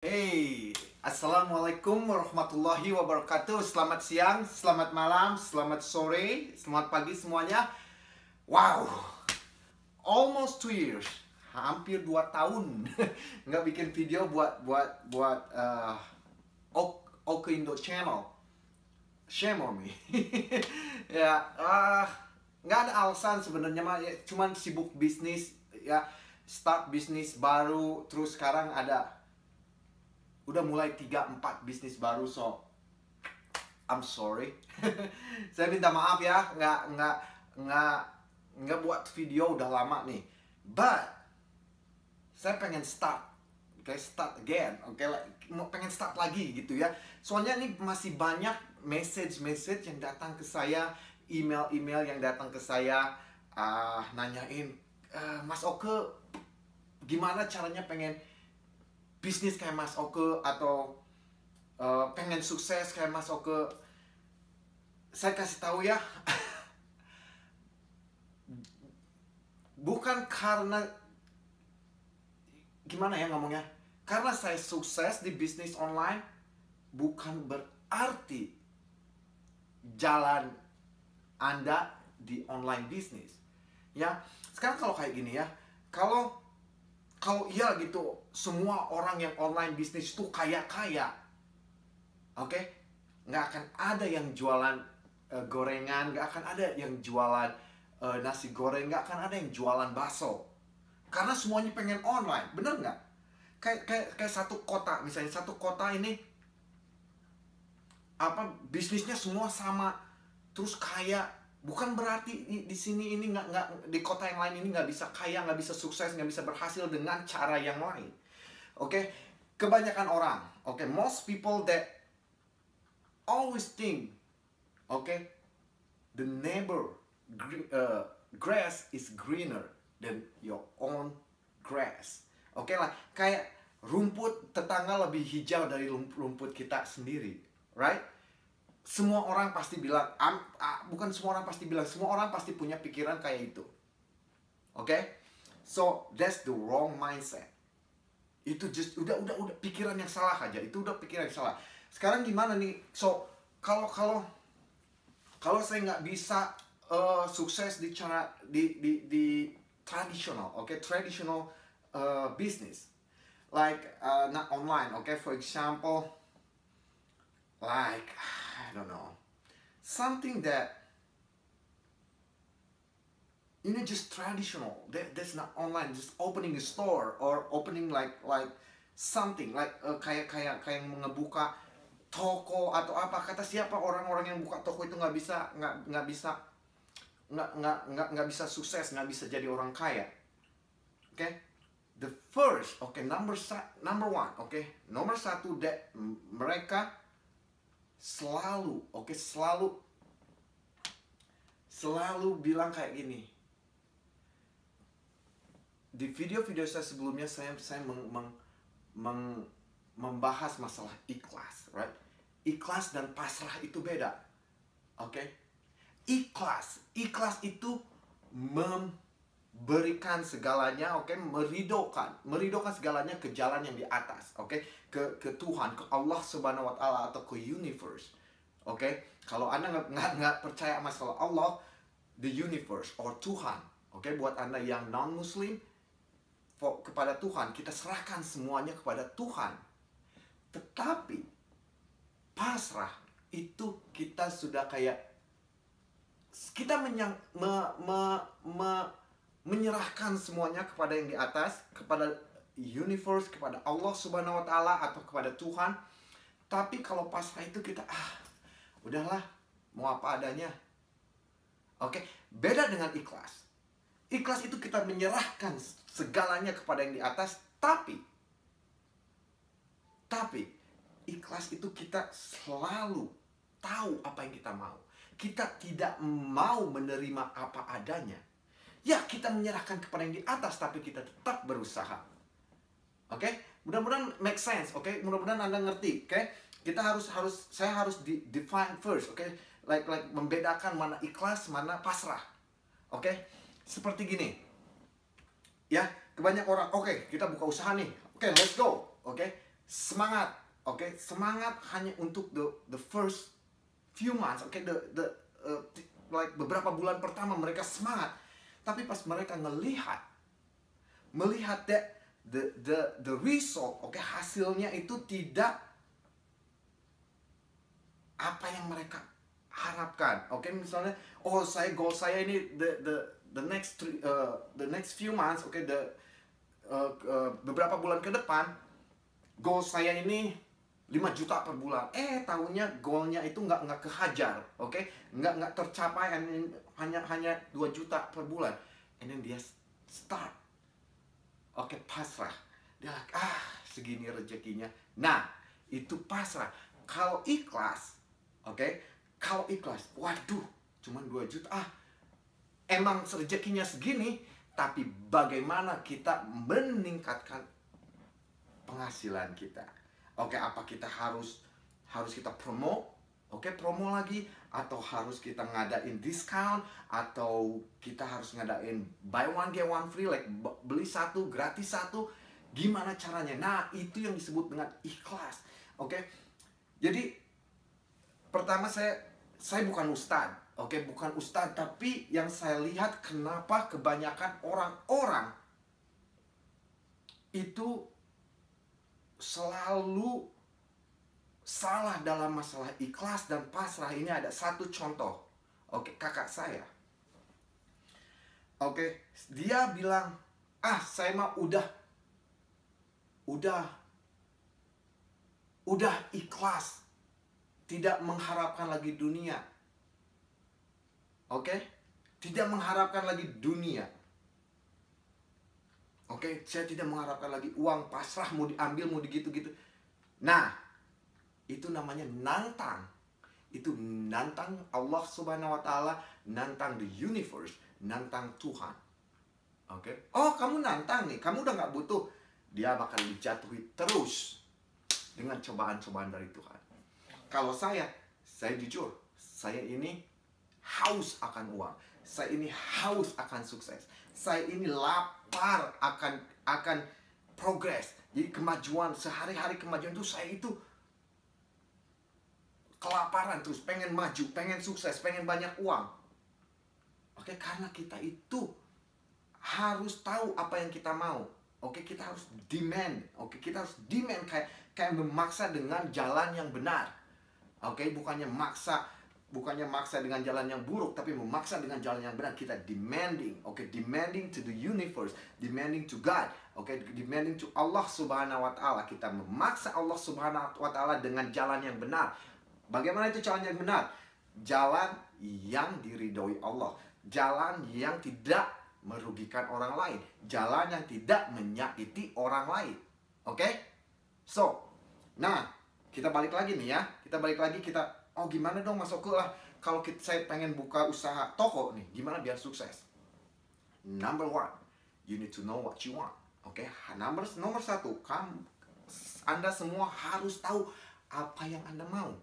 Hey, Assalamualaikum warahmatullahi wabarakatuh. Selamat siang, selamat malam, selamat sore, selamat pagi semuanya. Wow, almost 2 years, hampir 2 tahun nggak bikin video buat Oke Indo Channel. Shame on me. Ya, nggak ada alasan sebenarnya mah. Ya, cuman sibuk bisnis, ya, start bisnis baru, terus sekarang udah mulai 3-4 bisnis baru, so I'm sorry. Saya minta maaf ya, nggak buat video udah lama nih. But saya pengen start, start again, pengen start lagi gitu ya. Soalnya ini masih banyak message yang datang ke saya, email yang datang ke saya, nanyain, Mas Oke, gimana caranya pengen bisnis kayak Mas Oke, atau pengen sukses kayak Mas Oke. Saya kasih tahu ya, bukan karena gimana ya ngomongnya, karena saya sukses di bisnis online bukan berarti jalan Anda di online bisnis. Ya, sekarang kalau kayak gini ya, kalau iya gitu, semua orang yang online bisnis itu kaya-kaya, oke? Nggak akan ada yang jualan gorengan, nggak akan ada yang jualan nasi goreng, nggak akan ada yang jualan bakso. Karena semuanya pengen online, bener nggak? Kayak satu kota, misalnya satu kota ini, bisnisnya semua sama, terus kaya. Bukan berarti di sini ini nggak di kota yang lain ini nggak bisa kaya, nggak bisa sukses, nggak bisa berhasil dengan cara yang lain. Oke, kebanyakan orang, most people that always think, the neighbor grass is greener than your own grass. Lah, kayak rumput tetangga lebih hijau dari rumput kita sendiri, right? Semua orang pasti bilang, bukan semua orang pasti bilang, semua orang pasti punya pikiran kayak itu. So that's the wrong mindset. Itu just udah pikiran yang salah aja. Itu udah pikiran yang salah. Sekarang gimana nih? So kalau saya nggak bisa sukses di cara di traditional, traditional business, like not online, for example, like I don't know, something that just traditional. That's not online. Just opening a store or opening like something like kayak ngebuka toko atau apa. Kata siapa orang-orang yang buka toko itu nggak bisa sukses, nggak bisa jadi orang kaya. The first, number one, nomor satu, that mereka selalu bilang kayak gini. Di video-video saya sebelumnya, saya membahas masalah ikhlas, right? Ikhlas dan pasrah itu beda. Ikhlas itu memberikan segalanya, meridhokan segalanya ke jalan yang di atas, ke Tuhan, ke Allah Subhanahu wa Ta'ala, atau ke universe. Kalau Anda nggak percaya masalah Allah, the universe or Tuhan, buat Anda yang non Muslim, kepada Tuhan, kita serahkan semuanya kepada Tuhan. Tetapi pasrah itu kita sudah kayak kita menyerahkan semuanya kepada yang di atas, kepada universe, kepada Allah Subhanahu wa Ta'ala, atau kepada Tuhan. Tapi kalau pasrah itu kita udahlah, mau apa adanya. Beda dengan ikhlas. Ikhlas itu kita menyerahkan segalanya kepada yang di atas, tapi ikhlas itu kita selalu tahu apa yang kita mau. Kita tidak mau menerima apa adanya. Ya, kita menyerahkan kepada yang di atas, tapi kita tetap berusaha. Mudah-mudahan make sense, mudah-mudahan Anda ngerti, saya harus define first, like membedakan mana ikhlas, mana pasrah. Seperti gini. Ya, kebanyak orang, kita buka usaha nih. Let's go. semangat, oke, semangat hanya untuk the first few months, oke, like beberapa bulan pertama mereka semangat, tapi pas mereka melihat that the result, oke, hasilnya itu tidak apa yang mereka harapkan, oke, misalnya, oh goal saya ini the next few months, oke, beberapa bulan ke depan, goal saya ini 5 juta per bulan. Tahunya goalnya itu nggak kehajar, oke? Nggak tercapai, hanya 2 juta per bulan. And then dia start, oke, pasrah. Dia segini rezekinya. Nah, itu pasrah. Kalau ikhlas, oke? Kalau ikhlas, waduh, cuman 2 juta. Emang rezekinya segini, tapi bagaimana kita meningkatkan penghasilan kita? Oke, apa kita harus kita promo? Oke, promo lagi, atau harus kita ngadain discount, atau kita harus ngadain buy one get one free, like beli satu gratis satu. Gimana caranya? Nah, itu yang disebut dengan ikhlas. Oke. Jadi pertama, saya bukan ustadz. Oke, bukan ustadz, tapi yang saya lihat kenapa kebanyakan orang-orang itu selalu salah dalam masalah ikhlas dan pasrah. Ini ada satu contoh. Oke, kakak saya. Oke, dia bilang, saya mah udah ikhlas, tidak mengharapkan lagi dunia. Oke, tidak mengharapkan lagi dunia. Oke, saya tidak mengharapkan lagi uang, pasrah, mau diambil, mau digitu-gitu. Nah, itu namanya nantang. Itu nantang Allah Subhanahu wa Ta'ala, nantang the universe, nantang Tuhan. Oke? Oh, kamu nantang nih, kamu udah gak butuh. Dia bakal dijatuhi terus dengan cobaan-cobaan dari Tuhan. Kalau saya jujur, saya ini haus akan uang. Saya ini haus akan sukses. Saya ini lapar akan progres. Jadi kemajuan, sehari-hari kemajuan itu, saya itu kelaparan terus, pengen maju, pengen sukses, pengen banyak uang. Oke, karena kita itu harus tahu apa yang kita mau. Oke, kita harus demand. Oke, kita harus demand kayak memaksa dengan jalan yang benar. Oke, bukannya maksa dengan jalan yang buruk, tapi memaksa dengan jalan yang benar. Kita demanding, demanding to the universe, demanding to God, demanding to Allah Subhanahu wa Ta'ala. Kita memaksa Allah Subhanahu wa Ta'ala dengan jalan yang benar. Bagaimana itu jalan yang benar? Jalan yang diridhoi Allah, jalan yang tidak merugikan orang lain, jalan yang tidak menyakiti orang lain. Oke? So, nah, kita balik lagi nih ya. Oh, gimana dong Mas Oke lah, kalau saya pengen buka usaha toko nih, gimana biar sukses? Number one, you need to know what you want. Oke, nomor satu, Anda semua harus tahu apa yang Anda mau.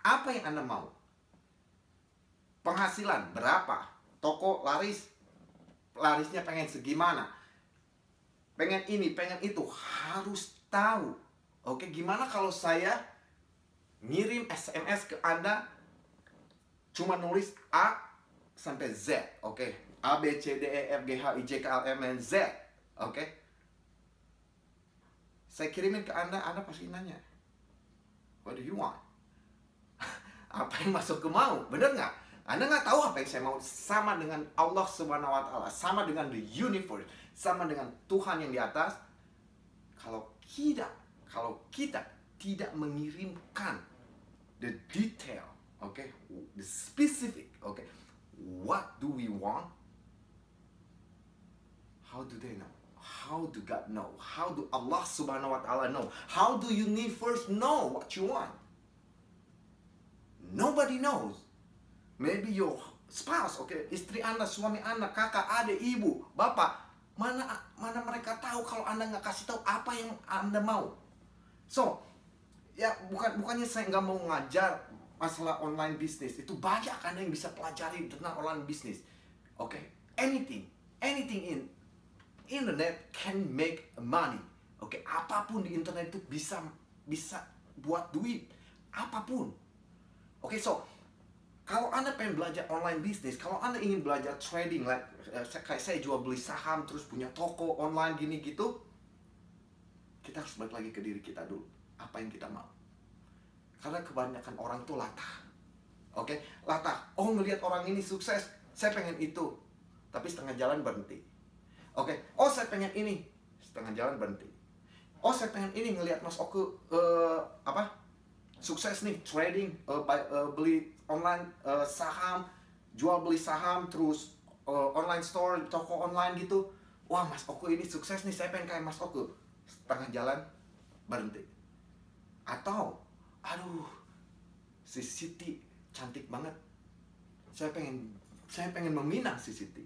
Apa yang Anda mau? Penghasilan berapa? Toko larisnya pengen segimana? Pengen ini, pengen itu, harus tahu. Oke, gimana kalau saya ngirim SMS ke Anda cuma nulis A sampai Z, oke? A, B, C, D, E, F, G, H, I, J, K, L, M, N, Z, oke? Saya kirimin ke Anda pasti nanya, what do you want? Apa yang masuk ke mau, bener nggak? Anda nggak tahu apa yang saya mau. Sama dengan Allah Subhanahu wa Ta'ala, sama dengan the universe, sama dengan Tuhan yang di atas. Kalau kita tidak mengirimkan the detail, the specific, what do we want? How do they know? How do God know? How do Allah Subhanahu wa Ta'ala know? How do you first know what you want? Nobody knows. Maybe your spouse, istri Anda, suami Anda, kakak, adik, ibu, bapak, mana mereka tahu kalau Anda nggak kasih tahu apa yang Anda mau? So, ya bukannya saya nggak mau ngajar masalah online business. Itu banyak Anda yang bisa pelajari tentang online business. Anything in internet can make money. Oke, apapun di internet itu bisa buat duit, apapun. Oke, so kalau Anda pengen belajar online bisnis, kalau Anda ingin belajar trading, kayak saya jual beli saham, terus punya toko online gini gitu, kita harus balik lagi ke diri kita dulu. Apa yang kita mau? Karena kebanyakan orang itu latah. Oke, latah. Oh, ngelihat orang ini sukses, saya pengen itu. Tapi setengah jalan berhenti. Oke, oh saya pengen ini, setengah jalan berhenti. Oh saya pengen ini, ngelihat Mas Oku sukses nih trading, beli online saham, jual beli saham, terus online store, toko online gitu. Wah Mas Oku ini sukses nih, saya pengen kayak Mas Oku. Setengah jalan berhenti. Atau aduh, si Siti cantik banget, saya pengen meminang si Siti.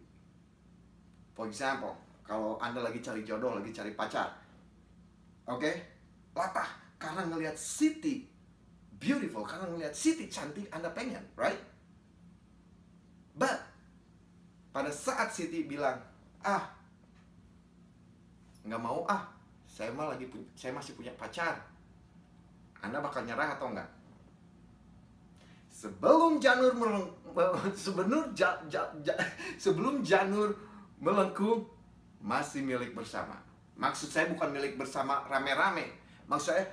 For example, kalau Anda lagi cari jodoh, lagi cari pacar, oke, latah karena ngelihat Siti beautiful, karena ngelihat Siti cantik, Anda pengen, right? But pada saat Siti bilang, nggak mau saya masih punya pacar, Anda bakal nyerah atau enggak? Sebelum janur melengkung, masih milik bersama. Maksud saya bukan milik bersama rame-rame. Maksud saya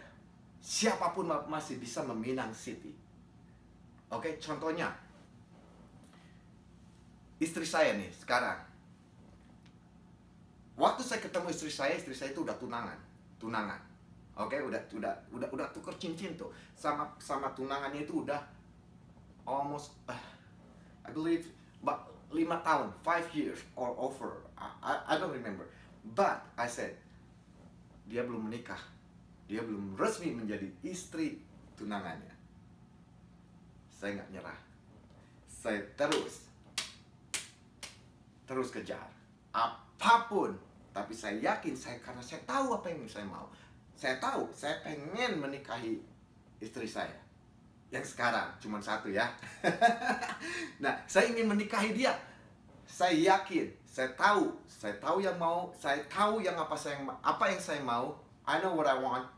siapapun masih bisa meminang Siti. Oke, contohnya istri saya nih sekarang. Waktu saya ketemu istri saya itu udah tunangan. Oke, udah tuker cincin tuh. Sama tunangannya itu udah almost I believe about 5 tahun, 5 years or over. I don't remember. But I said, dia belum menikah. Dia belum resmi menjadi istri tunangannya. Saya nggak nyerah. Saya terus kejar apapun. Tapi saya yakin, karena saya tahu apa yang saya mau. Saya tahu, saya pengen menikahi istri saya yang sekarang, cuma satu ya. Nah, saya ingin menikahi dia. Saya yakin, saya tahu yang mau, saya tahu apa yang saya mau. I know what I want,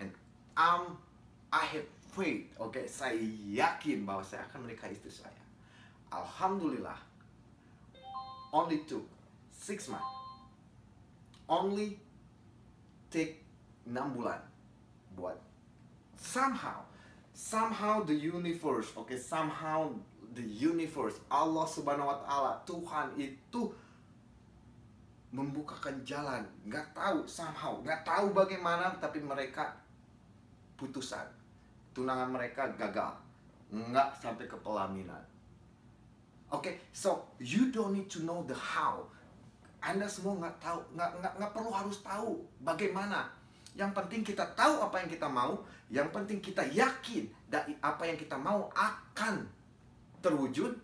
and I have faith. Oke, saya yakin bahwa saya akan menikahi istri saya. Alhamdulillah, only took 6 months, only take 6 bulan buat somehow the universe, somehow the universe, Allah Subhanahu wa Ta'ala, Tuhan itu membukakan jalan. Nggak tahu bagaimana, tapi mereka putusan, tunangan mereka gagal, nggak sampai ke pelaminan. So you don't need to know the how. Anda semua nggak perlu harus tahu bagaimana. Yang penting kita tahu apa yang kita mau. Yang penting kita yakin dari apa yang kita mau akan terwujud.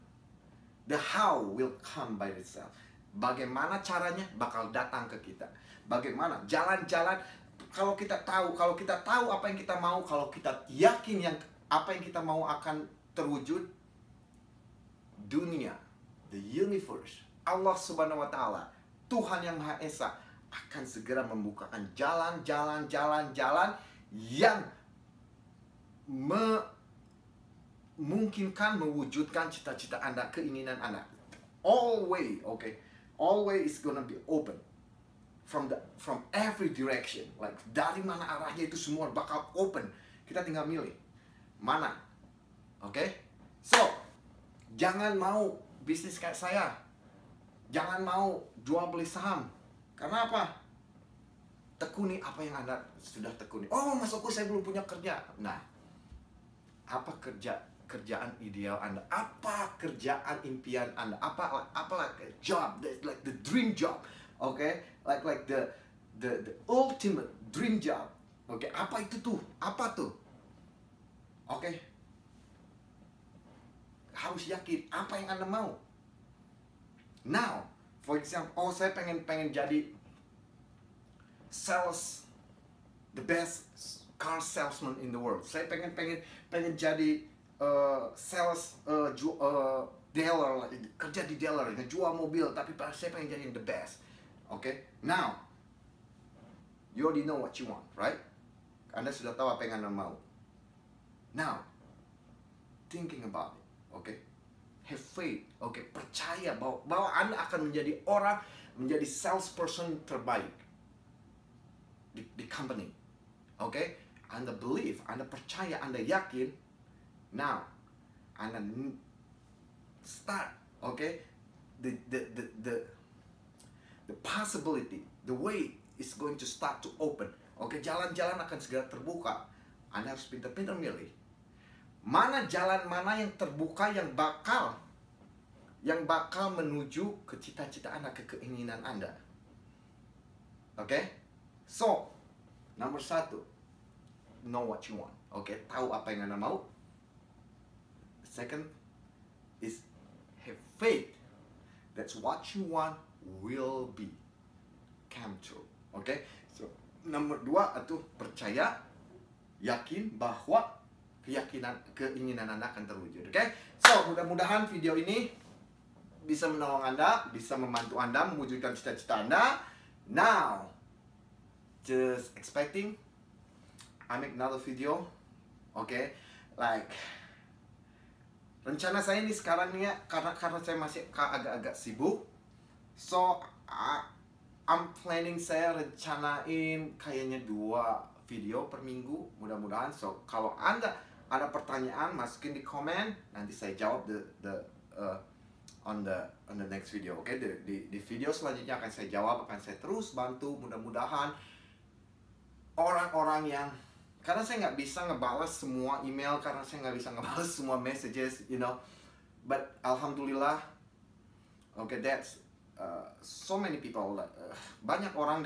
The how will come by itself. Bagaimana caranya bakal datang ke kita. Bagaimana jalan-jalan. Kalau kita tahu apa yang kita mau, kalau kita yakin apa yang kita mau akan terwujud, dunia, the universe, Allah Subhanahu wa Ta'ala, Tuhan yang Maha Esa akan segera membukakan jalan yang memungkinkan mewujudkan cita-cita Anda, keinginan Anda. Always is gonna be open from every direction. Like dari mana arahnya itu semua bakal open. Kita tinggal milih mana. So jangan mau bisnis kayak saya. Jangan mau jual beli saham. Karena apa? Tekuni apa yang Anda sudah tekuni. Oh, Mas Oku, saya belum punya kerja. Nah, apa kerjaan ideal Anda? Apa kerjaan impian Anda? Apa like a job, like the dream job, like the ultimate dream job, Apa itu tuh? Apa tuh? Harus yakin apa yang Anda mau. Now, for example, saya pengen jadi the best car salesman in the world. Saya pengen jadi sales dealer, kerja di dealer, ngejual mobil, tapi saya pengen jadi the best. Now, You already know what you want, right? Anda sudah tahu apa yang Anda mau. Now, thinking about it, okay? Have faith, okay? Percaya bahwa Anda akan menjadi menjadi salesperson terbaik di company, okay? Anda believe, Anda percaya, Anda yakin. Now, Anda start, okay? The possibility, the way is going to start to open. Oke, jalan-jalan akan segera terbuka. Anda harus pintar-pintar milih. Mana jalan mana yang terbuka yang bakal menuju ke cita-cita Anda, ke keinginan Anda. Oke? So, nomor 1, know what you want. Oke, tahu apa yang Anda mau. Second is have faith. That's what you want will be come true. Oke? So, nomor 2 itu percaya, yakin bahwa keinginan Anda akan terwujud. Oke? So, mudah-mudahan video ini bisa menolong Anda, bisa membantu Anda mewujudkan cita-cita Anda. Now, just expecting I make another video. Oke? Like rencana saya ini sekarang nih ya, karena saya masih agak-agak sibuk. So, I'm planning, saya rencanain kayaknya 2 video per minggu, mudah-mudahan. So, kalau Anda ada pertanyaan, masukin di komen, nanti saya jawab on the next video. Oke? Di video selanjutnya akan saya jawab, akan saya terus bantu, mudah-mudahan orang-orang yang, karena saya nggak bisa ngebalas semua email, karena saya nggak bisa ngebalas semua messages, you know. But alhamdulillah, okay, that's so many people, banyak orang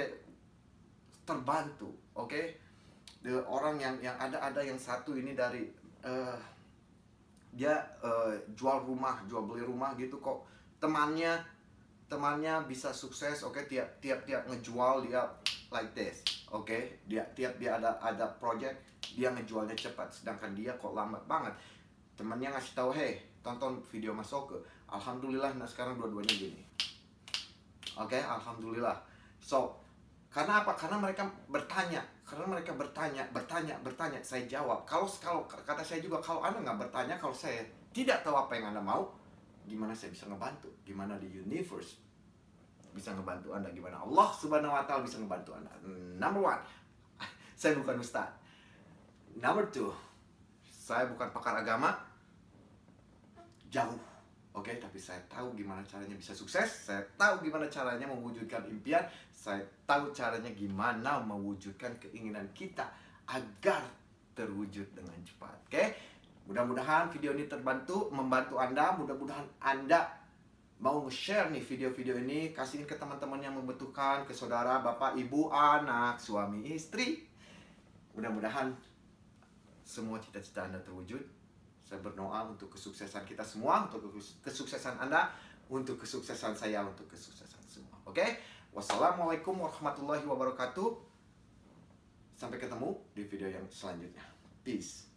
terbantu, okay. Orang yang ada yang satu ini dari dia jual beli rumah gitu kok, temannya bisa sukses, okay. Tiap ngejual dia like this, okay. Tiap dia ada project, dia ngejualnya cepat, sedangkan dia kok lambat banget. Temannya ngasih tahu, hey, tonton video Mas Oke. Alhamdulillah, nah sekarang dua-duanya gini. Oke, alhamdulillah. So, karena apa? Karena mereka bertanya, saya jawab. Kalau kata saya juga, kalau Anda nggak bertanya, kalau saya tidak tahu apa yang Anda mau, gimana saya bisa ngebantu? Gimana di universe bisa ngebantu Anda? Gimana Allah Subhanahu wa Ta'ala bisa ngebantu Anda? Number 1, saya bukan ustadz. Number 2, saya bukan pakar agama, jauh. Oke, tapi saya tahu gimana caranya bisa sukses. Saya tahu gimana caranya mewujudkan impian. Saya tahu caranya gimana mewujudkan keinginan kita agar terwujud dengan cepat. Oke, mudah-mudahan video ini membantu Anda. Mudah-mudahan Anda mau nge-share nih video-video ini, kasihin ke teman-teman yang membutuhkan, ke saudara, bapak, ibu, anak, suami, istri. Mudah-mudahan semua cita-cita Anda terwujud. Saya berdoa untuk kesuksesan kita semua, untuk kesuksesan Anda, untuk kesuksesan saya, untuk kesuksesan semua. Oke? Wassalamualaikum warahmatullahi wabarakatuh. Sampai ketemu di video yang selanjutnya. Peace.